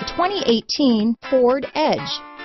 2018 Ford Edge.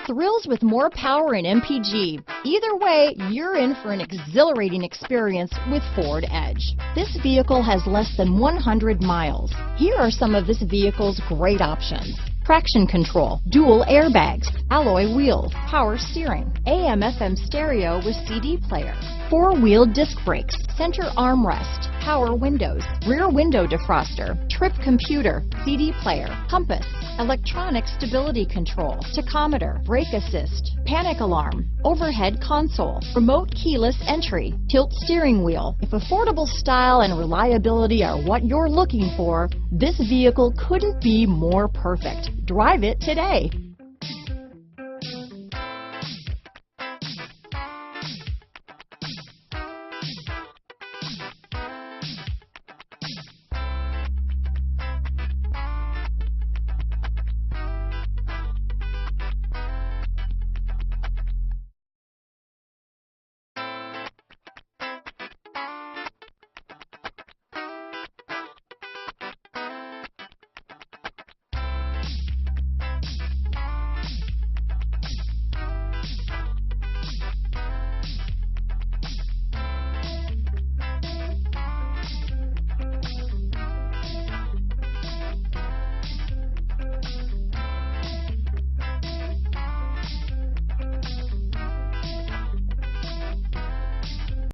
Thrills with more power and MPG. Either way, you're in for an exhilarating experience with Ford Edge. This vehicle has less than 100 miles. Here are some of this vehicle's great options: traction control, dual airbags, alloy wheels, power steering, AM/FM stereo with CD player, four-wheel disc brakes, center armrest, power windows, rear window defroster, trip computer, CD player, compass, electronic stability control, tachometer, brake assist, panic alarm, overhead console, remote keyless entry, tilt steering wheel. If affordable style and reliability are what you're looking for, this vehicle couldn't be more perfect. Drive it today.